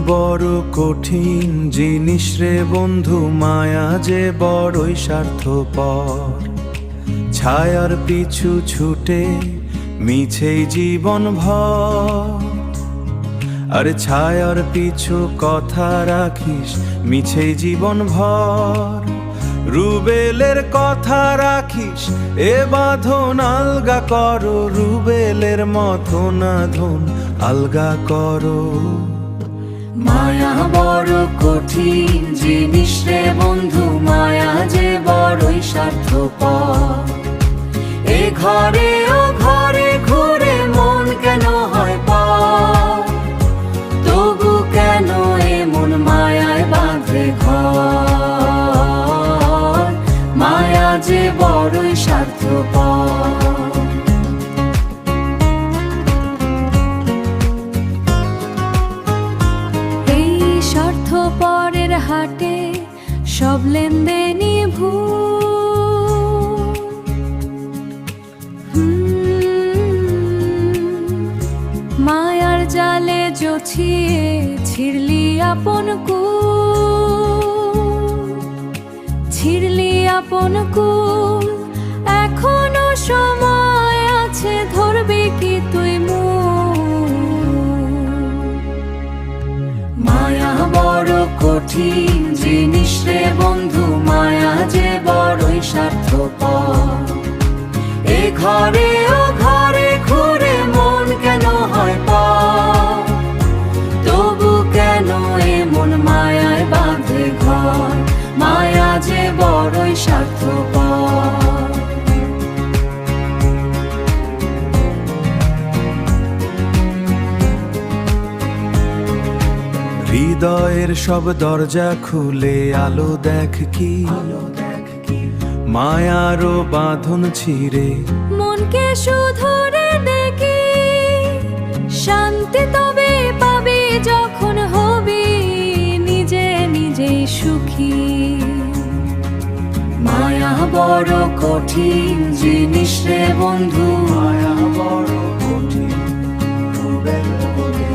বড় কঠিন জিনিস রে বন্ধু, মায়া যে বড়ই স্বার্থপর। ছায়ার পিছু ছুটে মিছেই জীবন ভর, আরে ছায়ার পিছু কথা রাখিস মিছেই জীবন ভর। রুবেলের কথা রাখিস, এ বাঁধন আলগা করো, রুবেলের মতো না ধন আলগা করো। মায়া বড় কঠিন জিনিস রে বন্ধু, মায়া যে বড়ই স্বার্থপর। এ ঘরে ও ঘরে ঘুরে মন কেন হয় পার, তবু কেন এমন মায়ায় বাঁধে ঘর, মায়া যে বড়ই স্বার্থপর। পরের হাটে সব লেনদেনই ভুল, মায়ার জালে জছিয়ে ছিড়লি আপন কুল, ছিড়লি আপন কুল। এখনো সময় আছে, ধরবি কি তুই মূল। মায়া বড় কঠিন জিনিস রে বন্ধু, মায়া যে বড়ই স্বার্থপর। এ ঘরে ও ঘরে ঘুরে মন কেন হয় পার, তবু কেন এমন মায়ায় বাঁধে ঘর, মায়া যে বড়ই স্বার্থপর। হৃদয়ের সব দরজা খুলে আলো দেখ কি, মায়ারও বাঁধন ছিঁড়ে মনকে শুধু রে দেখি, শান্তি তবে পাবি যখন হবি নিজে নিজেই সুখী। মায়া বড় কঠিন জিনিস রে বন্ধু, মায়া বড় কঠিন, রুবেল বলে